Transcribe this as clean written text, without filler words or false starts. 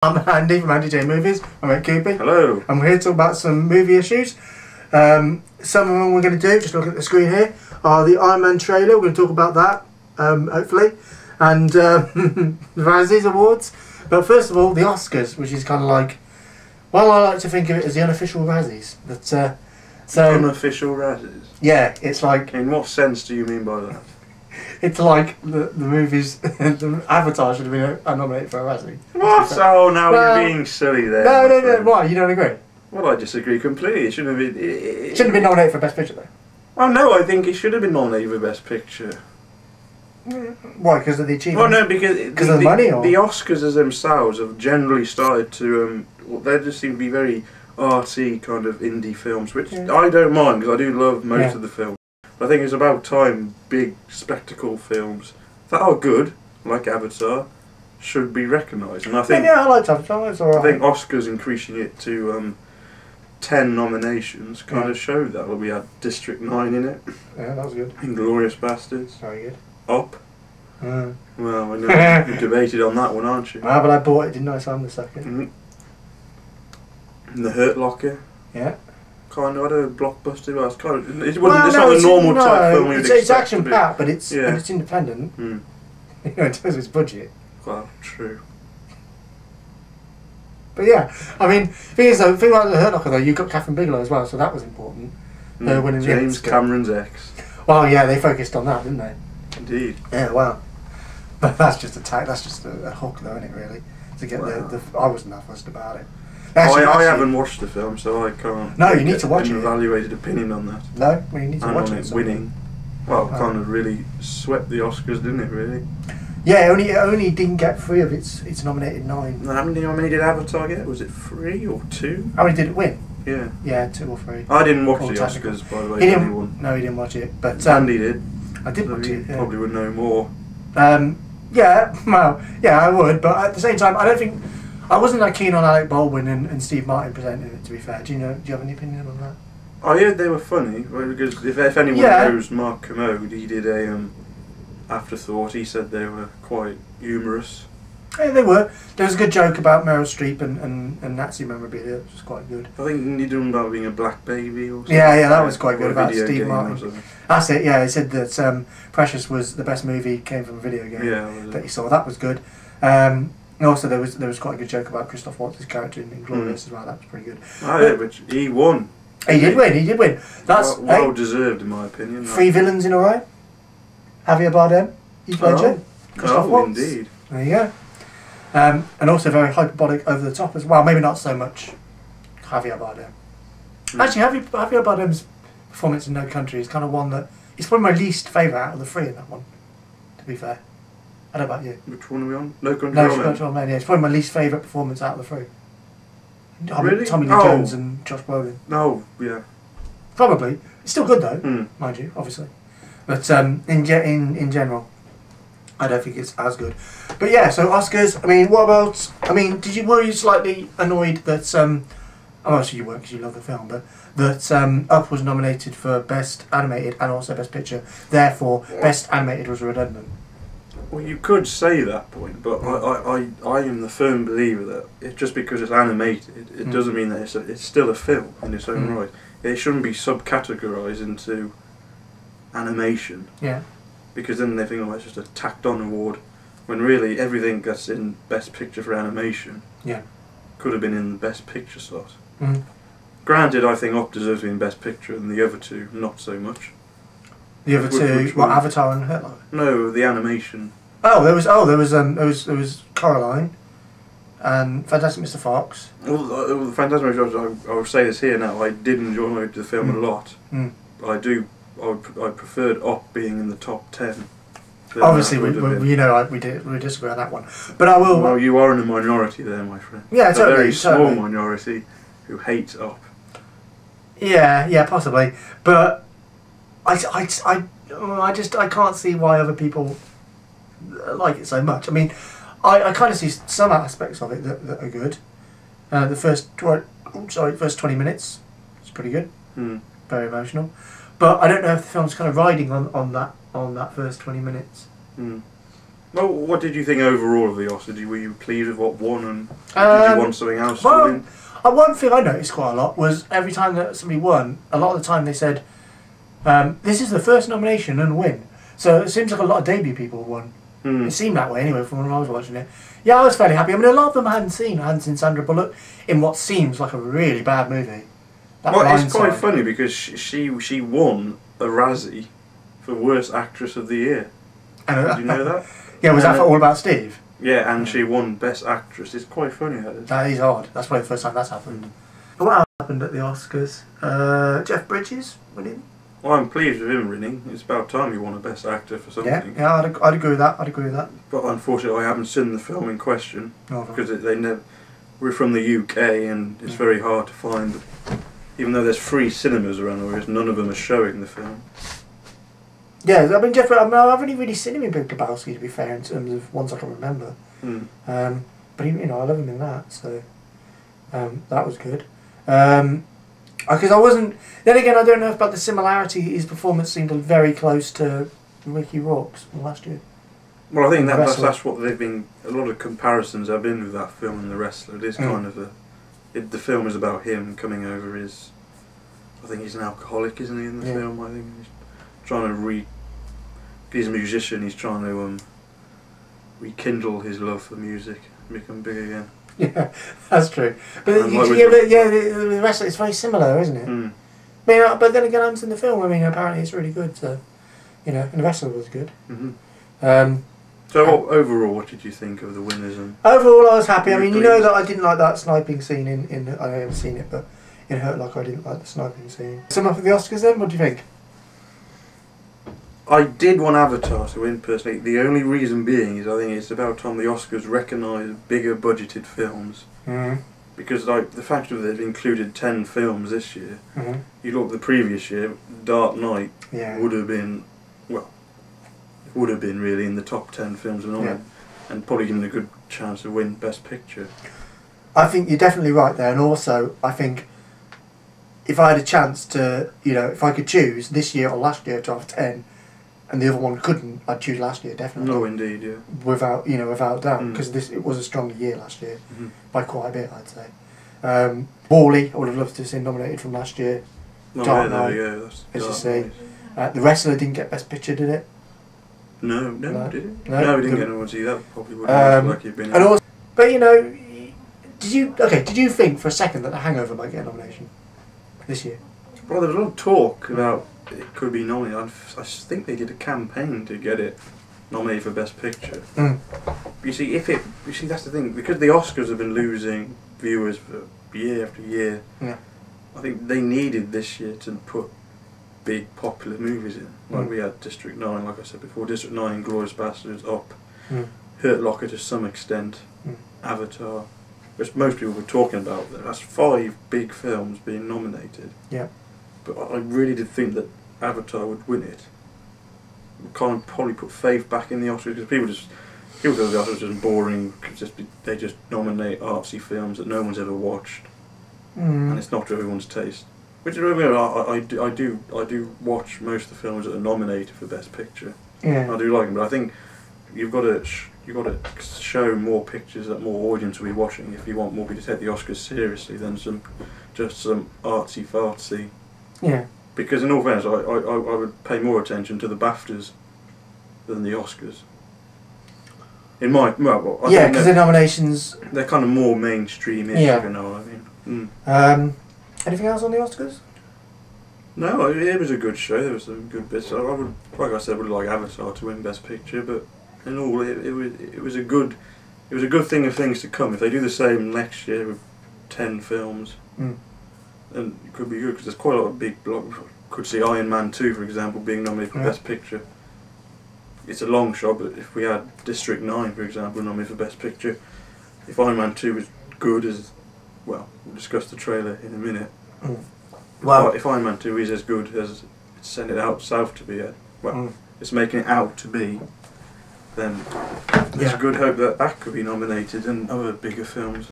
I'm Andy from Andy J Movies. I'm at Coopey. Hello. And we're here to talk about some movie issues. Some of them we're going to do, just look at the screen here, are the Iron Man trailer. We're going to talk about that, hopefully. And the Razzies Awards. But first of all, the Oscars, which is kind of like, well, I like to think of it as the unofficial Razzies. But, so unofficial Razzies? Yeah, it's like... In what sense do you mean by that? It's like the movies, the Avatar should have been nominated for a Razzie. What? Oh, now you're being silly there. No. Why? You don't agree? Well, I disagree completely. It shouldn't have been... It shouldn't have been nominated for Best Picture, though. Oh, no, I think it should have been nominated for Best Picture. Why? Because of the achievement? Well, no, because of the money, or? The Oscars as themselves have generally started to... they just seem to be very arty kind of indie films, which I don't mind, because I do love most of the films. I think it's about time big spectacle films that are good, like Avatar, should be recognised. And I think I like Avatar. It's alright. I think Oscars increasing it to 10 nominations kind of showed that. Well, we had District 9 in it. Yeah, that was good. Inglourious Bastards. Very good. Up. Well, I know you debated on that one, aren't you? Ah, but I bought it, didn't I? So I'm the second. And The Hurt Locker. Yeah. Kind of had a blockbuster, but it's kind of it's not a normal type film. It's action packed, but it's and it's independent. You know, in terms of its budget. Well, true. But yeah, I mean, thing is though, thing like The Hurt Locker though, you got Catherine Bigelow as well, so that was important. Winning James Cameron's ex. Well, yeah, they focused on that, didn't they? Indeed. Yeah, well, but that's just that's just a hook, though, isn't it? Really, to get the I wasn't that fussed about it. Actually, I haven't watched the film, so I can't. No, you need to watch it. An evaluated opinion on that. No, well, you need to watch it. Winning, well, kind of really swept the Oscars, didn't it? Really. Yeah, it only didn't get 3 of its nominated 9. How many did Avatar get? Was it 3 or 2? How many did it win? Yeah. Yeah, 2 or 3. I didn't watch the Oscars, by the way. No, he didn't watch it, but Andy did. I did watch it. Yeah. Probably would know more. Yeah, well, yeah, I would, but at the same time, I wasn't that keen on Alec Baldwin and Steve Martin presenting it. To be fair, do you have any opinion on that? I heard they were funny because if anyone knows Mark Kermode, he did a Afterthought. He said they were quite humorous. Yeah, they were. There was a good joke about Meryl Streep and Nazi memorabilia, which was quite good. I think he did one about being a black baby or something. Yeah, that was quite good about Steve Martin. That's it. Yeah, he said that Precious was the best movie came from a video game that he saw. That was good. And also there was quite a good joke about Christoph Waltz's character in Inglourious as well. That was pretty good. Which he won. He did win. That's well deserved in my opinion. 3 villains in a row. Javier Bardem, Heath Ledger, Christoph Waltz. Indeed. There you go. And also very hyperbolic, over the top as well. Maybe not so much Javier Bardem. Actually, Javier Bardem's performance in No Country is kind of one that it's probably my least favourite out of the 3 in that one. To be fair. I don't know about you. Which one are we on? No Country for Man. Yeah, it's probably my least favourite performance out of the 3. Really? Tommy Lee Jones and Josh Brolin. Oh, yeah. Probably. It's still good though, mind you, obviously. But in general, I don't think it's as good. But yeah, so Oscars. I mean, what about? I mean, were you slightly annoyed that? Oh, actually you weren't because you love the film, but that Up was nominated for Best Animated and also Best Picture. Therefore, Best Animated was redundant. Well, you could say that point, but I am the firm believer that just because it's animated, it doesn't mean that it's still a film in its own right. It shouldn't be subcategorised into animation. Yeah. Because then they think, oh, it's just a tacked on award, when really everything that's in Best Picture for animation could have been in the Best Picture slot. Granted, I think Up deserves to be in Best Picture and the other 2 not so much. The other 2, what, Avatar and Hurt Locker? No, the animation. There was Coraline and Fantastic Mr. Fox. Well, Fantastic Mr. Fox, I will say this here now, I did enjoy the film a lot. But I preferred Up being in the top 10. Obviously, we disagree on that one. But I will... Well, you are in a minority there, my friend. Yeah, totally. A very small minority who hates Up. Yeah, possibly. But I can't see why other people like it so much. I mean, I kind of see some aspects of it that are good. The first 20 minutes is pretty good. Very emotional. But I don't know if the film's kind of riding on that first 20 minutes. Well, what did you think overall of the Oscars? Were you pleased with what won, and did you want something else to win? One thing I noticed quite a lot was every time that somebody won, a lot of the time they said, this is the first nomination and win. So it seems like a lot of debut people won. It seemed that way anyway from when I was watching it. Yeah, I was fairly happy. I mean, a lot of them I hadn't seen Sandra Bullock in what seems like a really bad movie. Well, it's quite funny because she won a Razzie for Worst Actress of the Year. Did you know that? Yeah, was that for All About Steve? Yeah, and she won Best Actress. It's quite funny, that is. That is odd. That's probably the first time that's happened. But what else happened at the Oscars? Jeff Bridges winning. Well, I'm pleased with him winning. It's about time he won a Best Actor for something. Yeah, I'd agree with that. I'd agree with that. But unfortunately, I haven't seen the film in question because we're from the UK, and it's very hard to find. Even though there's free cinemas around the world, none of them are showing the film. Yeah, I mean, Jeff. I haven't really seen him in Big Lebowski, to be fair, in terms of ones I can remember. But I love him in that, so that was good. Because I wasn't. Then again, I don't know about the similarity. His performance seemed very close to Mickey Rourke's from last year. Well, I think that's what they've been. A lot of comparisons have been with that film and The Wrestler. It is kind of the film is about him coming over his. I think he's an alcoholic, isn't he? In the film, I think he's trying to he's a musician. He's trying to rekindle his love for music, become big again. Yeah, that's true. But the Wrestler is very similar, isn't it? I mean, but then again, I haven't seen the film. I mean, apparently it's really good. So, and The Wrestler was good. So overall, what did you think of the winners? And overall, I was happy. I mean, you know that I didn't like that sniping scene in I haven't seen it, but it hurt like I didn't like the sniping scene. Sum up for the Oscars then. What do you think? I did want Avatar to win personally. The only reason being is I think it's about time the Oscars recognise bigger budgeted films. Because the fact that they've included 10 films this year, you look at the previous year, Dark Knight would have been, really in the top 10 films and probably given a good chance to win Best Picture. I think you're definitely right there, and also I think if I had a chance to, if I could choose this year or last year to have 10, and the other one couldn't, I'd choose last year, definitely. No, indeed, yeah. Without doubt, because it was a stronger year last year, by quite a bit, I'd say. Wall-E, I would have loved to have seen nominated from last year. Dark Knight, there you go. as you say. The Wrestler didn't get Best Picture, did it? No, did it? No, we didn't get anyone to see that. Probably would have like you've been. And also, but did you think for a second that The Hangover might get a nomination this year? Well, there was a lot of talk about it could be nominated. I think they did a campaign to get it nominated for Best Picture. You see, that's the thing, because the Oscars have been losing viewers for year after year. I think they needed this year to put big popular movies in. Like we had District 9, like I said before, District 9, Inglourious Basterds, Up, Hurt Locker to some extent, Avatar, which most people were talking about. That's 5 big films being nominated. Yeah. But I really did think that Avatar would win it. We can't probably put faith back in the Oscars, because people feel the Oscars are just boring, they just nominate artsy films that no one's ever watched, and it's not to everyone's taste. Which I do watch most of the films that are nominated for Best Picture. I do like them, but I think you've got to show more pictures that more audience will be watching if you want more people to take the Oscars seriously than just some artsy fartsy. Yeah. Because in all fairness, I would pay more attention to the BAFTAs than the Oscars. In my because the nominations they're kind of more mainstream-ish, if you know what I mean. Anything else on the Oscars? No, it was a good show. There was some good bits. I would, like I said, would like Avatar to win Best Picture, but in all, it was a good thing of things to come. If they do the same next year with 10 films, then it could be good, because there's quite a lot of big blocks. Could see Iron Man 2, for example, being nominated for Best Picture. It's a long shot, but if we had District 9, for example, nominated for Best Picture, if Iron Man 2 was good as, we'll discuss the trailer in a minute. Well, if Iron Man 2 is as good as it's sent it out south to be, it's making it out to be, then there's good hope that could be nominated and other bigger films.